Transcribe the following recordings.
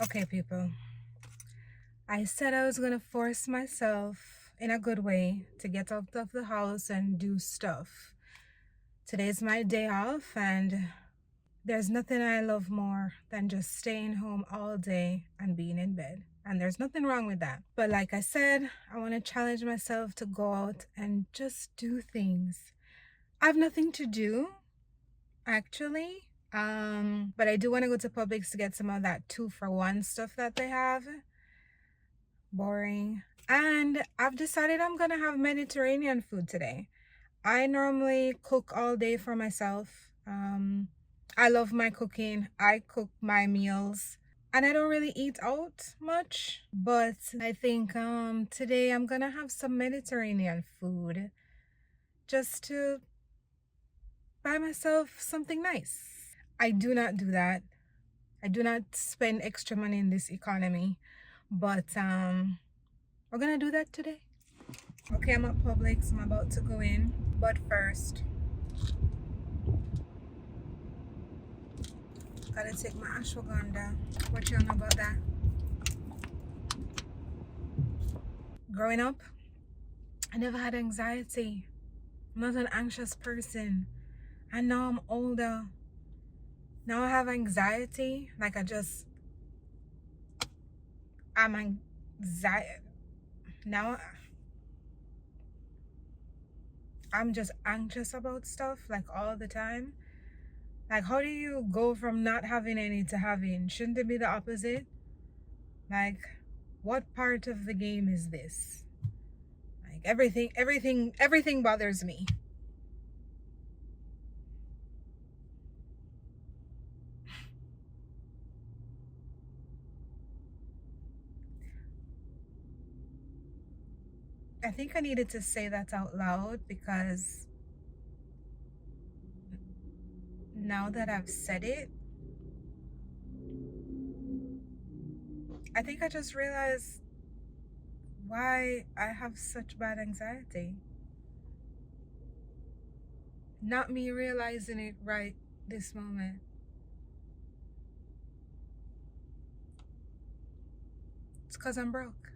Okay, people. I said I was going to force myself in a good way to get out of the house and do stuff. Today's my day off, and there's nothing I love more than just staying home all day and being in bed. And there's nothing wrong with that. But like I said, I want to challenge myself to go out and just do things. I have nothing to do, actually. But I do want to go to Publix to get some of that 2-for-1 stuff that they have. Boring. And I've decided I'm gonna have Mediterranean food today. I normally cook all day for myself. I love my cooking. I cook my meals. And I don't really eat out much, but I think today I'm gonna have some Mediterranean food just to buy myself something nice. I do not do that. I do not spend extra money in this economy, but we're gonna do that today. Okay, I'm at Publix. I'm about to go in, but first, gotta take my ashwagandha. What you know about that? Growing up, I never had anxiety. I'm not an anxious person. And now I'm older. Now I have anxiety. Like I'm anxiety. Now I'm just anxious about stuff like all the time. Like, how do you go from not having any to having? Shouldn't it be the opposite? Like, what part of the game is this? Like, everything bothers me. I think I needed to say that out loud because now that I've said it, I think I just realized why I have such bad anxiety. Not me realizing it right this moment. It's because I'm broke.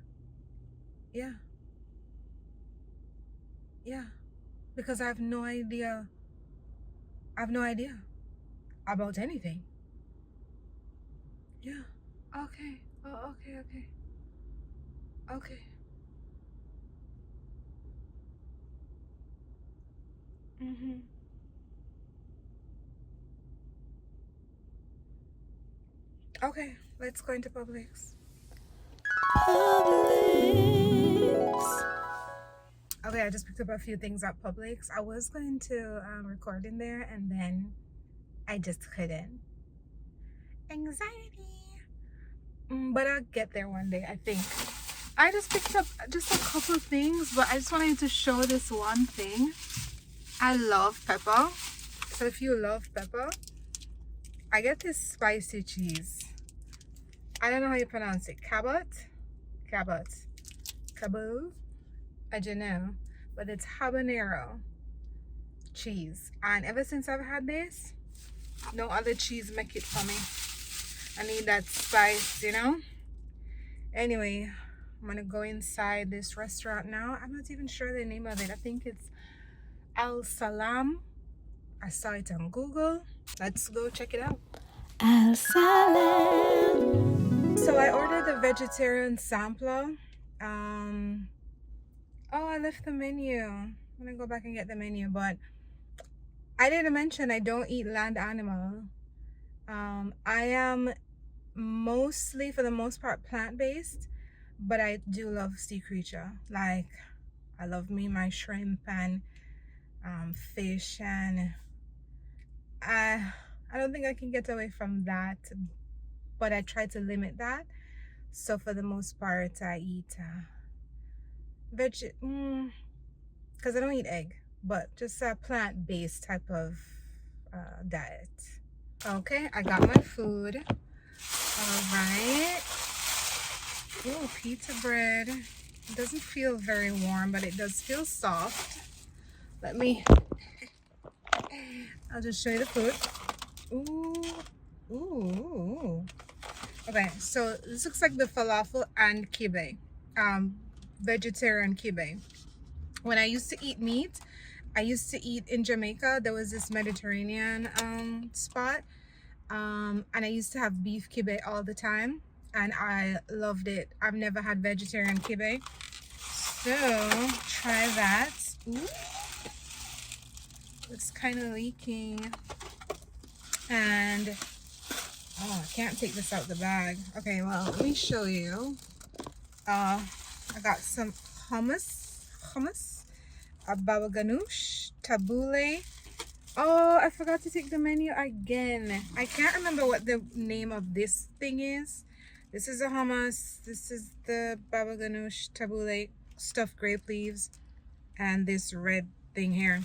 Yeah. Yeah. Because I have no idea. I have no idea about anything. Yeah. Okay. Oh, okay, okay. Okay. Mm-hmm. Okay, let's go into Publix. Publix. Okay, I just picked up a few things at Publix. I was going to record in there, and then I just couldn't. Anxiety. But I'll get there one day, I think. I just picked up just a couple things, but I just wanted to show this one thing. I love pepper. So if you love pepper, I get this spicy cheese. I don't know how you pronounce it. Cabot? Cabot. Cabot? I don't know. But it's habanero cheese. And ever since I've had this, no other cheese make it for me. I need that spice, you know? Anyway, I'm gonna go inside this restaurant now. I'm not even sure the name of it. I think it's Al Salam. I saw it on Google. Let's go check it out. Al Salam. So I ordered the vegetarian sampler. Oh, I left the menu. I'm gonna go back and get the menu, but I didn't mention I don't eat land animal. I am mostly, for the most part, plant-based, but I do love sea creature. Like, I love me my shrimp and fish, and I don't think I can get away from that, but I try to limit that. So for the most part, I eat veg, because I don't eat egg, but just a plant-based type of diet. Okay, I got my food. All right. Ooh, pizza bread. It doesn't feel very warm, but it does feel soft. I'll just show you the food. Ooh, ooh, ooh. Okay, so this looks like the falafel and kibbeh, vegetarian kibbeh. When I used to eat meat, I used to eat in Jamaica. There was this Mediterranean spot, and I used to have beef kibbeh all the time, and I loved it. I've never had vegetarian kibbeh, so try that. Ooh, it's kind of leaking, and oh, I can't take this out the bag. Okay, well, let me show you. I got some hummus, a baba ganoush, tabbouleh. Oh, I forgot to take the menu again. I can't remember what the name of this thing is. This is a hummus. This is the baba ganoush, tabbouleh, stuffed grape leaves, and this red thing here.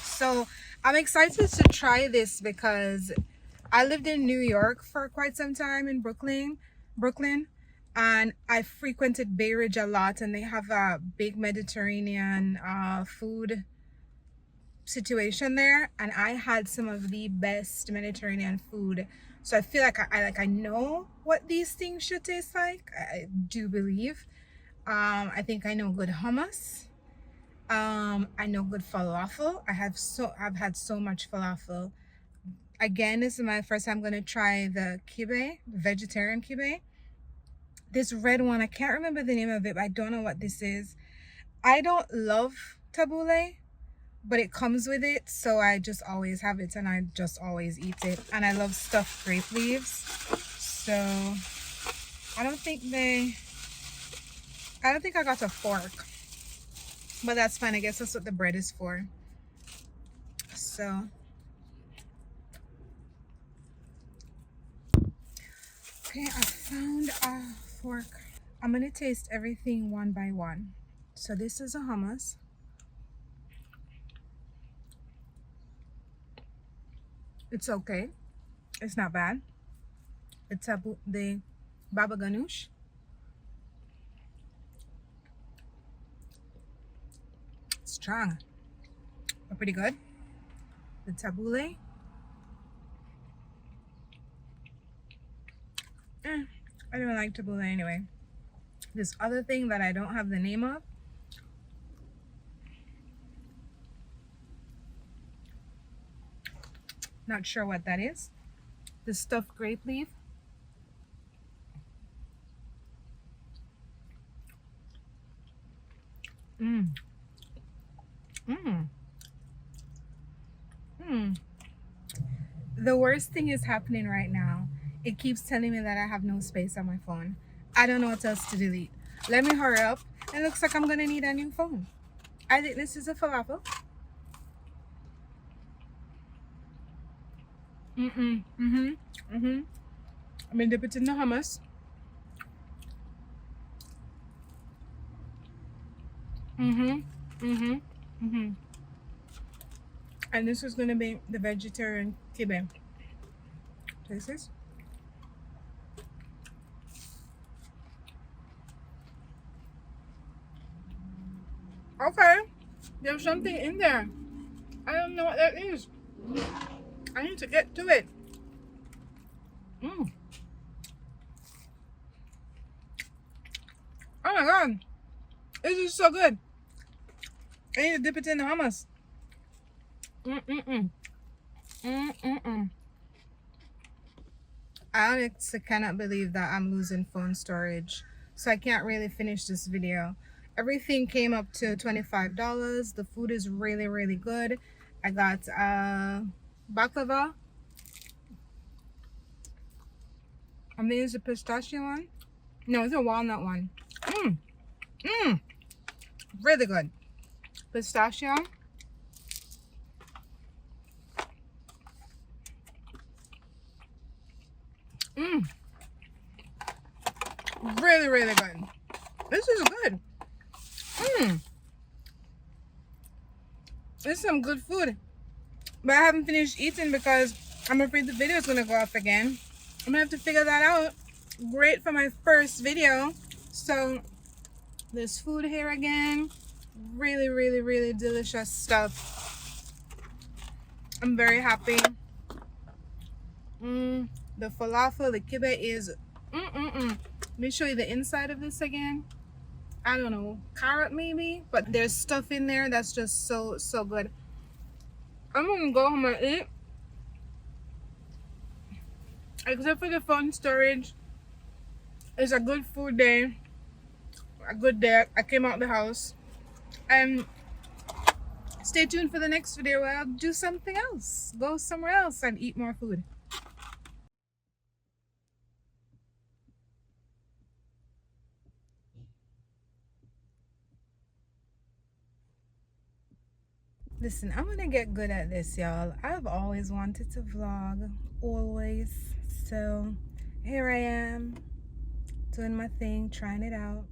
So I'm excited to try this because I lived in New York for quite some time in Brooklyn, and I frequented Bay Ridge a lot, and they have a big Mediterranean food situation there, and I had some of the best Mediterranean food. So I feel like I know what these things should taste like. I do believe. I think I know good hummus. I know good falafel. I've had so much falafel. Again, this is my first time going to try the kibbeh, vegetarian kibbeh. This red one, I can't remember the name of it, but I don't know what this is. I don't love tabbouleh, but it comes with it, so I just always have it, and I just always eat it. And I love stuffed grape leaves, so I don't think I got a fork, but that's fine. I guess that's what the bread is for. So okay, I found a fork. I'm gonna taste everything one by one. So this is a hummus. It's okay. It's not bad. It's the baba ganoush. It's strong, but pretty good. The tabbouleh. I don't like tabbouleh anyway. This other thing that I don't have the name of. Not sure what that is. The stuffed grape leaf. The worst thing is happening right now. It keeps telling me that I have no space on my phone. I don't know what else to delete. Let me hurry up. It looks like I'm gonna need a new phone. I think this is a falafel. I'm gonna dip it in the hummus. And this is gonna be the vegetarian kibbeh. Taste this. Okay, there's something in there. I don't know what that is. I need to get to it. Oh my god, this is so good. I need to dip it in the hummus. I honestly cannot believe that I'm losing phone storage, so I can't really finish this video. Everything came up to $25. The food is really, really good. I got baklava. I think it's a pistachio one. No, it's a walnut one. Really good. Pistachio. Really, really good. This is good. This is some good food. But I haven't finished eating because I'm afraid the video is going to go off again. I'm going to have to figure that out. Great for my first video. So, there's food here again. Really, really, really delicious stuff. I'm very happy. The The falafel, the kibbeh is let me show you the inside of this again. I don't know, carrot maybe, but there's stuff in there that's just so good. I'm gonna go home and eat, except for the phone storage. It's a good food day, a good day. I came out the house, and stay tuned for the next video where I'll do something else, go somewhere else and eat more food. Listen, I'm gonna get good at this, y'all. I've always wanted to vlog, always. So here I am, doing my thing, trying it out.